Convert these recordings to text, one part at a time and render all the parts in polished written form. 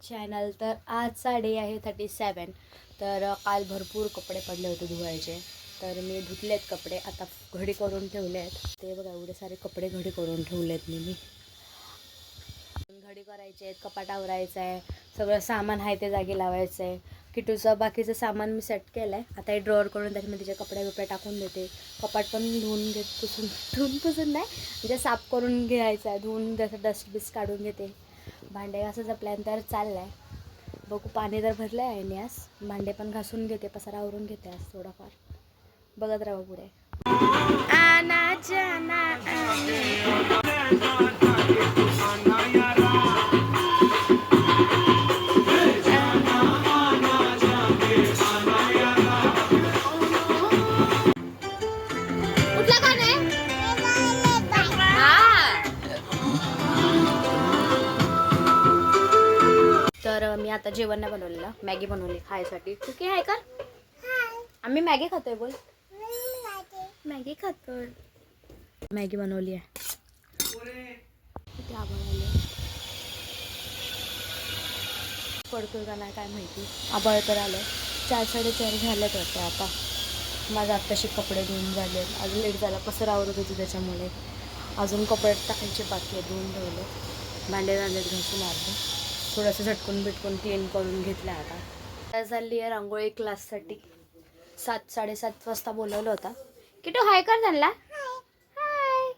Channel. तर आजचा day आहे 37. तर काल भरपूर कपडे पडले होते धुवायचे, तर मी धुतलेत कपडे. आता घडी करून ठेवले आहेत. ते बघा एवढे सारे कपडे घडी करून ठेवलेत मी. घडी करायचे आहेत, कपाट आवरायचं आहे, सगळं सामान आहे ते जागी लावायचं आहे. किटूचं बाकीचं सामान मी सेट केलं आहे. आता हे ड्रॉवर करून त्याच्यामध्ये तिचे कपडे बिपडे टाकून देते. कपाट पण धुवून पुसून नाही म्हणजे साफ करून घ्यायचं आहे. धुवून जसं डस्टबिस काढून घेते. भांडे घासायचा प्लॅन तर चालला आहे. बघू, पाणी तर भरलं आहे आणि आज भांडे पण घासून घेते, पसारा आवरून घेते आज थोडाफार. बघत राहा पुढे. तर मी आता जेवण नाही बनवलेलं, मॅगी बनवली खायसाठी. तू काय आहे का? आम्ही मॅगी खातोय. बोल, मॅगी खातोय. मॅगी बनवली आहे. पडतोय का नाही काय माहिती. आबाळ तर आलं. 4 साडेचार झालेत वाटतं. आता माझं आत्ताशी कपडे धुवून झाले. अजून लेट झाला, पसर आवरत होती त्याच्यामुळे. अजून कपडे टाकायचे बाकी आहे, धुवून ठेवले. भांडे झालेत घासून अर्धे. थोडंसं झटकून बिटकून क्लीन करून घेतलं. आता झाली आहे रांगोळी क्लाससाठी. 7 साडेसात वाजता बोलवलं होता. किटू हाय कर त्यांना. हाय.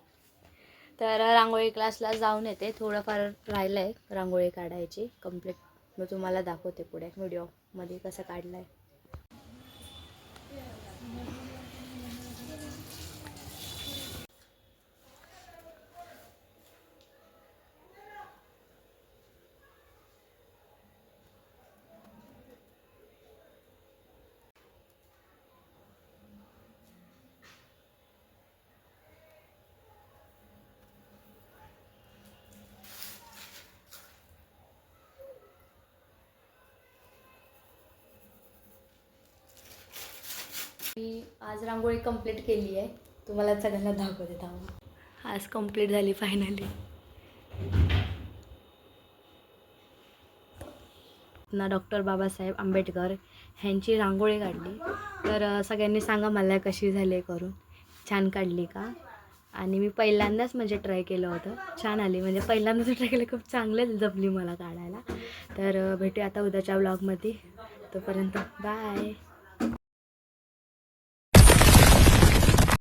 तर रांगोळी क्लासला जाऊन येते. थोडंफार राहिलं आहे रांगोळी काढायची कंप्लीट. मी तुम्हाला दाखवते पुढे व्हिडिओमध्ये कसं काढलं आहे. मी आज रांगोळी कंप्लीट केली आहे. तुम्हाला सगळ्यांना दाखवते थांबा. आज कंप्लीट झाली फायनली. ना डॉक्टर बाबासाहेब आंबेडकर ह्यांची रांगोळी काढली. तर सगळ्यांनी सांगा मला कशी झाली करून. छान काढली का? आणि मी पहिल्यांदाच म्हणजे ट्राय केलं होतं, छान आली. म्हणजे पहिल्यांदाच ट्राय केलं, खूप चांगलं जमली मला काढायला. तर भेटूया आता उद्याच्या व्लॉगमध्ये. तोपर्यंत बाय.